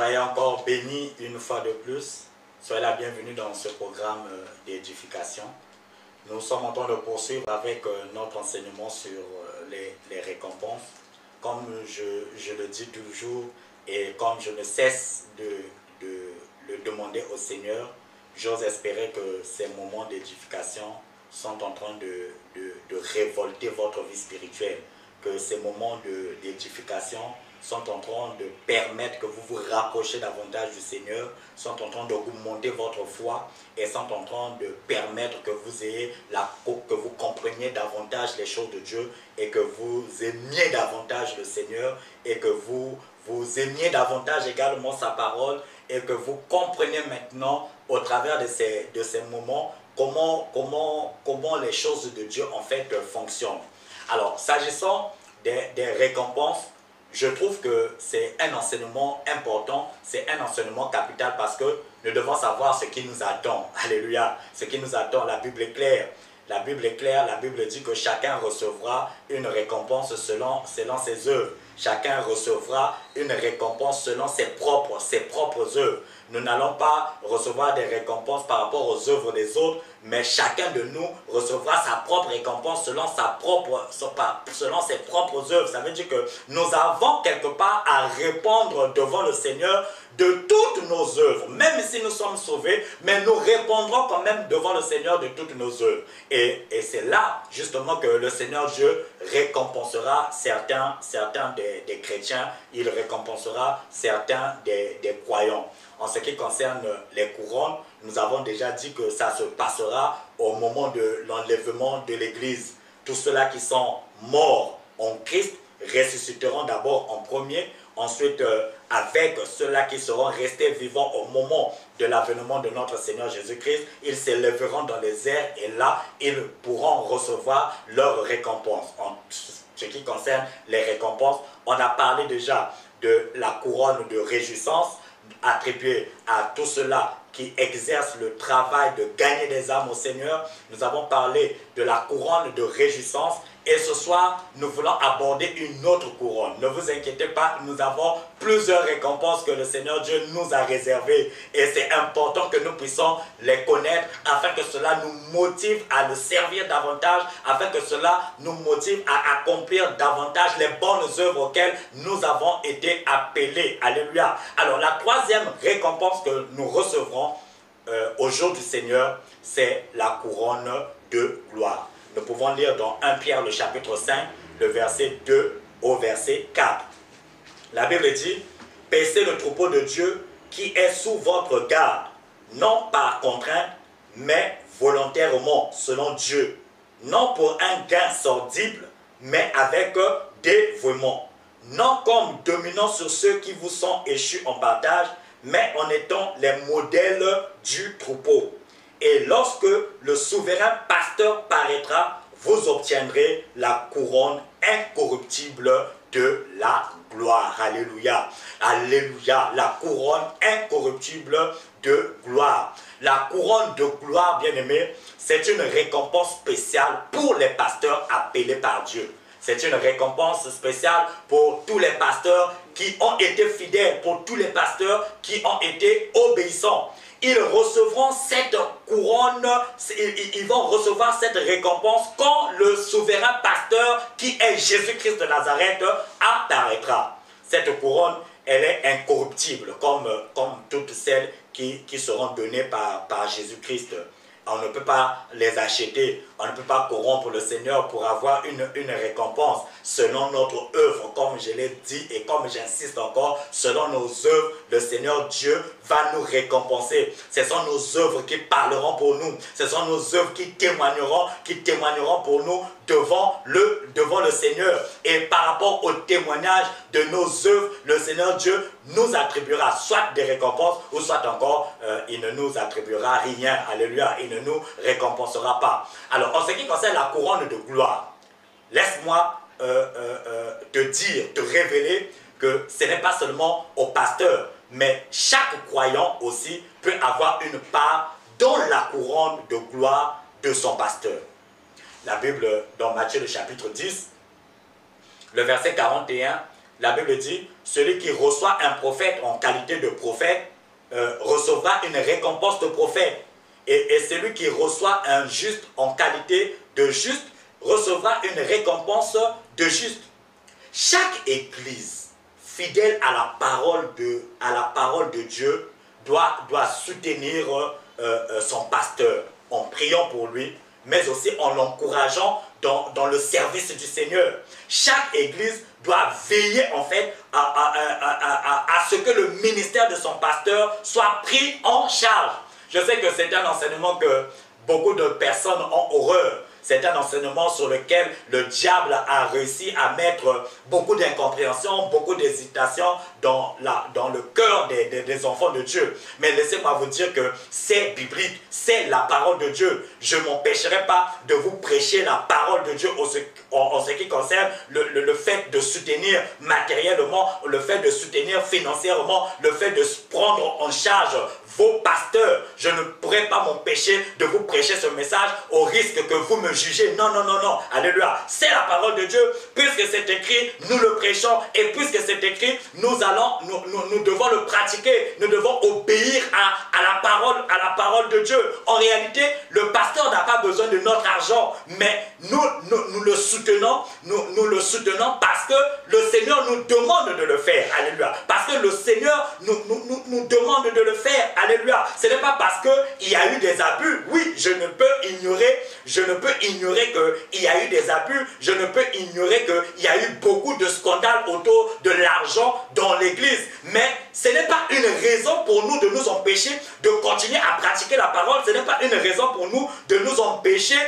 Soyez encore bénis une fois de plus. Soyez la bienvenue dans ce programme d'édification. Nous sommes en train de poursuivre avec notre enseignement sur les récompenses. Comme je le dis toujours et comme je ne cesse de le demander au Seigneur, j'ose espérer que ces moments d'édification sont en train de révolter votre vie spirituelle, que ces moments d'édification sont en train de permettre que vous vous rapprochiez davantage du Seigneur, sont en train d'augmenter votre foi et sont en train de permettre que vous ayez que vous compreniez davantage les choses de Dieu et que vous aimiez davantage le Seigneur et que vous aimiez davantage également sa parole et que vous compreniez maintenant au travers de ces moments comment les choses de Dieu en fait fonctionnent. Alors, s'agissant des récompenses, je trouve que c'est un enseignement important, c'est un enseignement capital parce que nous devons savoir ce qui nous attend. Alléluia, ce qui nous attend. La Bible est claire. La Bible est claire, la Bible dit que chacun recevra une récompense selon ses œuvres. Chacun recevra une récompense selon ses propres œuvres. Nous n'allons pas recevoir des récompenses par rapport aux œuvres des autres, mais chacun de nous recevra sa propre récompense selon ses propres œuvres. Ça veut dire que nous avons quelque part à répondre devant le Seigneur de toutes nos œuvres. Même si nous sommes sauvés, mais nous répondrons quand même devant le Seigneur de toutes nos œuvres. Et c'est là justement que le Seigneur Dieu récompensera certains des chrétiens, il récompensera certains des croyants. En ce qui concerne les couronnes, nous avons déjà dit que ça se passera au moment de l'enlèvement de l'Église. Tous ceux-là qui sont morts en Christ ressusciteront d'abord en premier, ensuite avec ceux-là qui seront restés vivants au moment de l'avènement de notre Seigneur Jésus-Christ, ils s'élèveront dans les airs et là, ils pourront recevoir leur récompense. En ce qui concerne les récompenses, on a parlé déjà de la couronne de réjouissance attribuée à tous ceux-là qui exercent le travail de gagner des âmes au Seigneur. Nous avons parlé de la couronne de réjouissance et ce soir, nous voulons aborder une autre couronne. Ne vous inquiétez pas, nous avons plusieurs récompenses que le Seigneur Dieu nous a réservées et c'est important que nous puissions les connaître afin que cela nous motive à le servir davantage, afin que cela nous motive à accomplir davantage les bonnes œuvres auxquelles nous avons été appelés. Alléluia. Alors la troisième récompense que nous recevrons au jour du Seigneur, c'est la couronne de gloire. Nous pouvons lire dans 1 Pierre le chapitre 5, le verset 2 au verset 4. La Bible dit, « Paissez le troupeau de Dieu qui est sous votre garde, non par contrainte, mais volontairement, selon Dieu, non pour un gain sordible, mais avec dévouement, non comme dominant sur ceux qui vous sont échus en partage, mais en étant les modèles du troupeau. Et lorsque le souverain pasteur paraîtra, vous obtiendrez la couronne incorruptible de la gloire. Alléluia. Alléluia. La couronne incorruptible de gloire. La couronne de gloire, bien-aimés, c'est une récompense spéciale pour les pasteurs appelés par Dieu. C'est une récompense spéciale pour tous les pasteurs qui ont été fidèles, pour tous les pasteurs qui ont été obéissants. Ils recevront cette couronne, ils vont recevoir cette récompense quand le souverain pasteur qui est Jésus-Christ de Nazareth apparaîtra. Cette couronne, elle est incorruptible comme toutes celles qui seront données par Jésus-Christ. On ne peut pas les acheter, on ne peut pas corrompre le Seigneur pour avoir une récompense selon notre œuvre, comme je l'ai dit et comme j'insiste encore, selon nos œuvres, le Seigneur Dieu va nous récompenser. Ce sont nos œuvres qui parleront pour nous, ce sont nos œuvres qui témoigneront pour nous devant le Seigneur. Et par rapport au témoignage de nos œuvres, le Seigneur Dieu nous attribuera soit des récompenses ou soit encore il ne nous attribuera rien. Alléluia, il ne nous récompensera pas. Alors en ce qui concerne la couronne de gloire, laisse-moi te révéler que ce n'est pas seulement au pasteur, mais chaque croyant aussi peut avoir une part dans la couronne de gloire de son pasteur. La Bible, dans Matthieu le chapitre 10, le verset 41, la Bible dit, celui qui reçoit un prophète en qualité de prophète recevra une récompense de prophète. Et celui qui reçoit un juste en qualité de juste recevra une récompense de juste. Chaque église fidèle à la parole de Dieu doit soutenir son pasteur en priant pour lui, mais aussi en l'encourageant dans le service du Seigneur. Chaque église doit veiller en fait à ce que le ministère de son pasteur soit pris en charge. Je sais que c'est un enseignement que beaucoup de personnes ont horreur. C'est un enseignement sur lequel le diable a réussi à mettre beaucoup d'incompréhension, beaucoup d'hésitation dans le cœur des enfants de Dieu. Mais laissez-moi vous dire que c'est biblique, c'est la parole de Dieu. Je ne m'empêcherai pas de vous prêcher la parole de Dieu en ce qui concerne le fait de soutenir matériellement, le fait de soutenir financièrement, le fait de prendre en charge vos pasteurs. Je ne pourrai pas m'empêcher de vous prêcher ce message au risque que vous me jugez. Non, non, non, non. Alléluia. C'est la parole de Dieu. Puisque c'est écrit, nous le prêchons. Et puisque c'est écrit, nous devons le pratiquer. Nous devons obéir à la parole de Dieu. En réalité, le pasteur n'a pas besoin de notre argent. Mais nous le soutenons. Nous le soutenons parce que le Seigneur nous demande de le faire. Alléluia. Parce que le Seigneur nous demande de le faire. Alléluia. Ce n'est pas parce qu'il y a eu des abus. Oui, je ne peux ignorer qu'il y a eu des abus. Je ne peux ignorer qu'il y a eu beaucoup de scandales autour de l'argent dans l'église. Mais ce n'est pas une raison pour nous de nous empêcher de continuer à pratiquer la parole. Ce n'est pas une raison pour nous de nous empêcher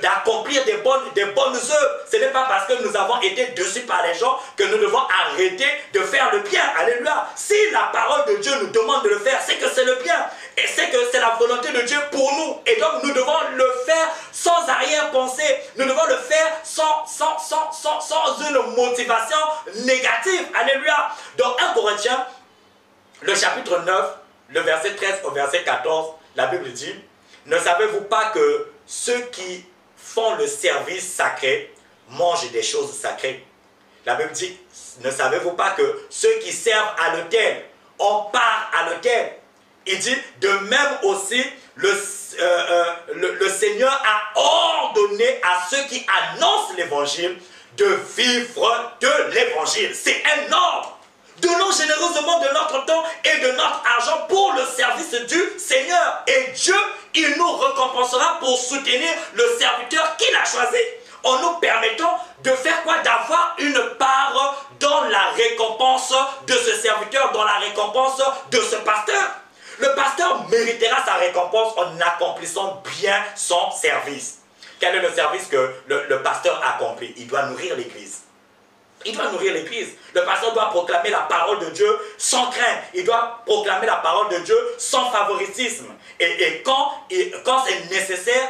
d'accomplir des bonnes œuvres. Ce n'est pas parce que nous avons été déçus par les gens que nous devons arrêter de faire le bien. Alléluia. Si la parole de Dieu nous demande de le faire, c'est que c'est le bien. Et c'est que c'est la volonté de Dieu pour nous. Et donc nous devons le faire sans arrière-pensée. Nous devons le faire sans une motivation négative. Alléluia. Dans 1 Corinthiens, le chapitre 9, le verset 13 au verset 14, la Bible dit, ne savez-vous pas que ceux qui font le service sacré mangent des choses sacrées? La Bible dit, ne savez-vous pas que ceux qui servent à l'autel, on part à l'autel? Il dit, de même aussi, le Seigneur a ordonné à ceux qui annoncent l'évangile de vivre de l'évangile. C'est un ordre. Donnons généreusement de notre temps et de notre argent pour le service du Seigneur. Et Dieu, il nous récompensera pour soutenir le serviteur qu'il a choisi. En nous permettant de faire quoi? D'avoir une part dans la récompense de ce serviteur, dans la récompense de ce pasteur. Le pasteur méritera sa récompense en accomplissant bien son service. Quel est le service que le pasteur accomplit? Il doit nourrir l'église. Il doit nourrir l'église. Le pasteur doit proclamer la parole de Dieu sans crainte. Il doit proclamer la parole de Dieu sans favoritisme. Et quand c'est nécessaire,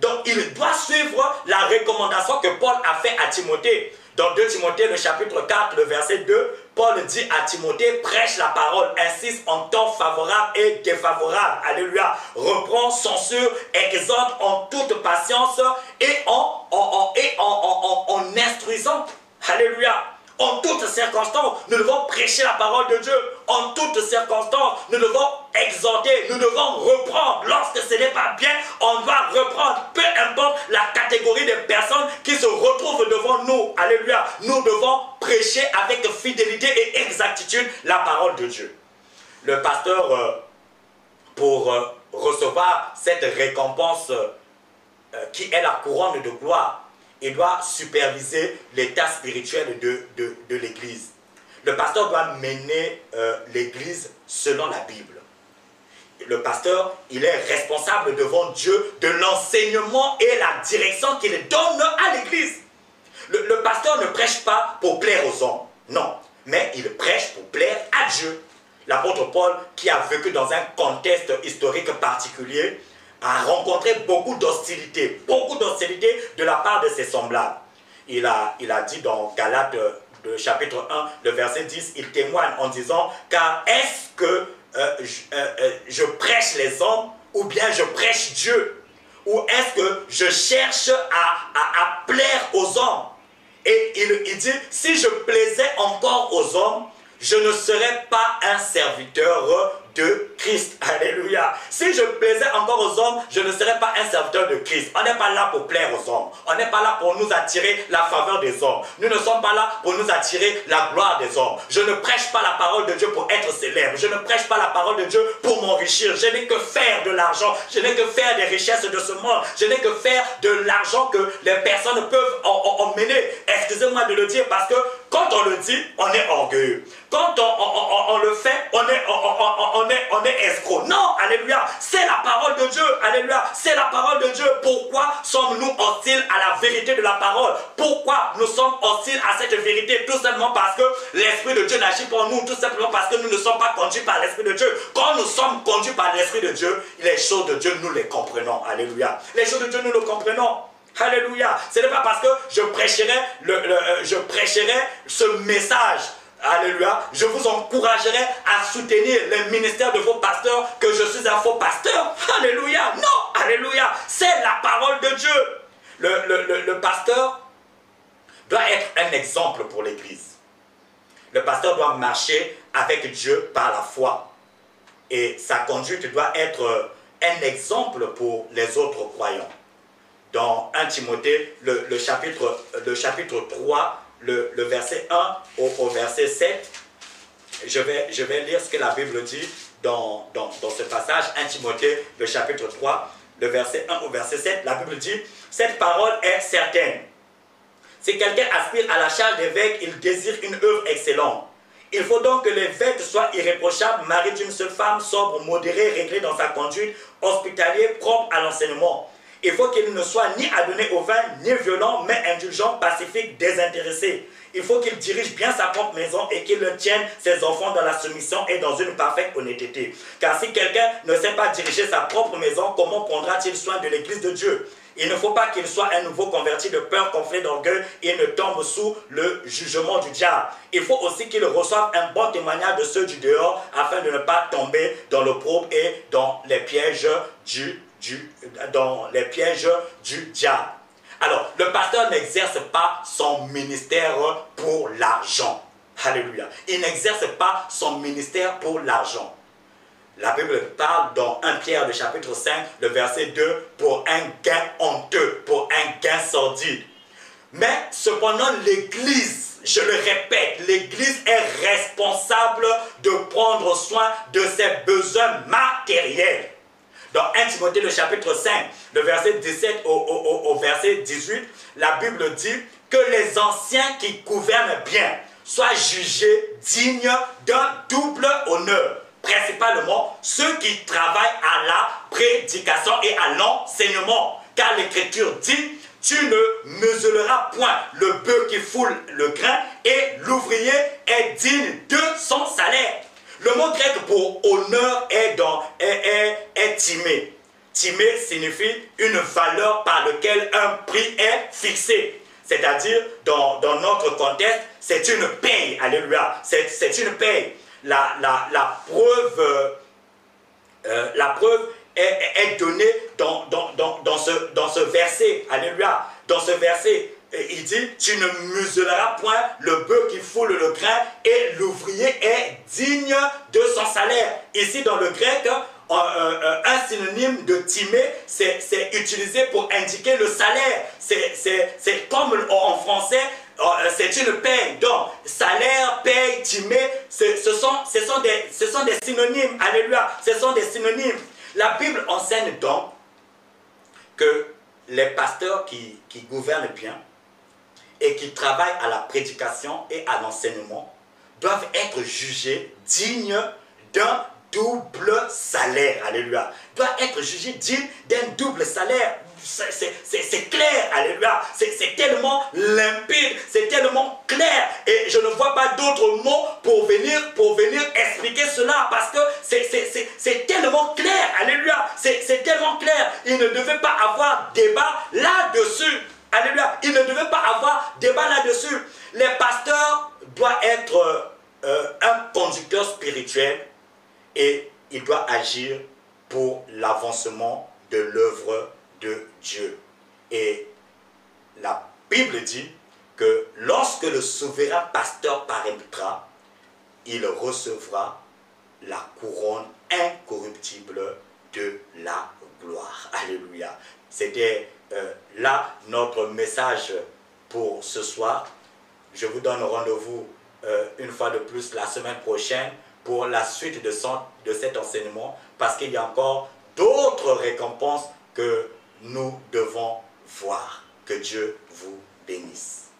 donc il doit suivre la recommandation que Paul a fait à Timothée. Dans 2 Timothée, le chapitre 4, le verset 2, Paul dit à Timothée, prêche la parole, insiste en temps favorable et défavorable. Alléluia. Reprend, censure, exhorte en toute patience et en instruisant. Alléluia. En toutes circonstances, nous devons prêcher la parole de Dieu. En toutes circonstances, nous devons exhorter, nous devons reprendre. Lorsque ce n'est pas bien, on doit reprendre. Peu importe la catégorie de personnes qui se retrouvent devant nous. Alléluia. Nous devons prêcher avec fidélité et exactitude la parole de Dieu. Le pasteur, pour recevoir cette récompense qui est la couronne de gloire, il doit superviser l'état spirituel de l'église. Le pasteur doit mener l'église selon la Bible. Le pasteur, il est responsable devant Dieu de l'enseignement et la direction qu'il donne à l'église. Le pasteur ne prêche pas pour plaire aux hommes, non, mais il prêche pour plaire à Dieu. L'apôtre Paul, qui a vécu dans un contexte historique particulier, a rencontré beaucoup d'hostilité de la part de ses semblables. Il a dit dans Galates, le chapitre 1, le verset 10, il témoigne en disant, car est-ce que je prêche les hommes ou bien je prêche Dieu? Ou est-ce que je cherche à plaire aux hommes? Et il dit, si je plaisais encore aux hommes, je ne serais pas un serviteur de Christ. Alléluia. Si je plaisais encore aux hommes, je ne serais pas un serviteur de Christ. On n'est pas là pour plaire aux hommes. On n'est pas là pour nous attirer la faveur des hommes. Nous ne sommes pas là pour nous attirer la gloire des hommes. Je ne prêche pas la parole de Dieu pour être célèbre. Je ne prêche pas la parole de Dieu pour m'enrichir. Je n'ai que faire de l'argent. Je n'ai que faire des richesses de ce monde. Je n'ai que faire de l'argent que les personnes peuvent emmener. Excusez-moi de le dire parce que quand on le dit, on est orgueilleux. Quand on le fait, on est escroc. Non, alléluia, c'est la parole de Dieu. Alléluia, c'est la parole de Dieu. Pourquoi sommes-nous hostiles à la vérité de la parole? Pourquoi nous sommes hostiles à cette vérité? Tout simplement parce que l'Esprit de Dieu n'agit pas en nous. Tout simplement parce que nous ne sommes pas conduits par l'Esprit de Dieu. Quand nous sommes conduits par l'Esprit de Dieu, les choses de Dieu, nous les comprenons. Alléluia. Les choses de Dieu, nous les comprenons. Alléluia. Ce n'est pas parce que je prêcherai ce message. Alléluia. Je vous encouragerai à soutenir les ministères de vos pasteurs que je suis un faux pasteur. Alléluia. Non. Alléluia. C'est la parole de Dieu. Le pasteur doit être un exemple pour l'Église. Le pasteur doit marcher avec Dieu par la foi. Et sa conduite doit être un exemple pour les autres croyants. Dans 1 Timothée, le chapitre 3, le verset 1 au verset 7, je vais lire ce que la Bible dit dans ce passage. 1 Timothée, le chapitre 3, le verset 1 au verset 7, la Bible dit, cette parole est certaine. Si quelqu'un aspire à la charge d'évêque, il désire une œuvre excellente. Il faut donc que l'évêque soit irréprochable, mari d'une seule femme, sobre, modéré, réglé dans sa conduite, hospitalier, propre à l'enseignement. Il faut qu'il ne soit ni adonné au vin, ni violent, mais indulgent, pacifique, désintéressé. Il faut qu'il dirige bien sa propre maison et qu'il tienne ses enfants dans la soumission et dans une parfaite honnêteté. Car si quelqu'un ne sait pas diriger sa propre maison, comment prendra-t-il soin de l'église de Dieu? Il ne faut pas qu'il soit un nouveau converti de peur, gonflé d'orgueil et ne tombe sous le jugement du diable. Il faut aussi qu'il reçoive un bon témoignage de ceux du dehors afin de ne pas tomber dans l'opprobre et dans les pièges du diable. Alors, le pasteur n'exerce pas son ministère pour l'argent. Alléluia. Il n'exerce pas son ministère pour l'argent. La Bible parle dans 1 Pierre, le chapitre 5, le verset 2, pour un gain honteux, pour un gain sordide. Mais cependant, l'Église, je le répète, l'Église est responsable de prendre soin de ses besoins matériels. Dans 1 Timothée, le chapitre 5, le verset 17 au verset 18, la Bible dit que les anciens qui gouvernent bien soient jugés dignes d'un double honneur. Principalement, ceux qui travaillent à la prédication et à l'enseignement. Car l'Écriture dit, tu ne muselleras point le bœuf qui foule le grain et l'ouvrier est digne de son salaire. Le mot grec pour honneur est timé. Timé signifie une valeur par laquelle un prix est fixé. C'est-à-dire, dans notre contexte, c'est une paye. Alléluia. C'est une paye. La preuve est donnée dans ce verset. Alléluia. Dans ce verset, il dit, tu ne muselleras point le bœuf qui foule le grain et l'ouvrier est digne de son salaire. Ici, dans le grec, un synonyme de timé, c'est utilisé pour indiquer le salaire. C'est comme en français, c'est une paye. Donc, salaire, paye, timé, ce sont des synonymes. Alléluia. Ce sont des synonymes. La Bible enseigne donc que les pasteurs qui gouvernent bien et qui travaillent à la prédication et à l'enseignement doivent être jugés dignes d'un double salaire. Alléluia. Doivent être jugés dignes d'un double salaire. C'est clair, alléluia. C'est tellement limpide, c'est tellement clair. Et je ne vois pas d'autres mots pour venir expliquer cela parce que c'est tellement clair, alléluia. C'est tellement clair. Il ne devait pas avoir débat là-dessus. Alléluia. Il ne devait pas avoir débat là-dessus. Les pasteurs doivent être un conducteur spirituel et il doit agir pour l'avancement de l'œuvre de Dieu. Et la Bible dit que lorsque le souverain pasteur paraîtra, il recevra la couronne incorruptible de la gloire. Alléluia. C'était là notre message pour ce soir. Je vous donne rendez-vous une fois de plus la semaine prochaine pour la suite de cet enseignement, parce qu'il y a encore d'autres récompenses que nous devons voir. Que Dieu vous bénisse.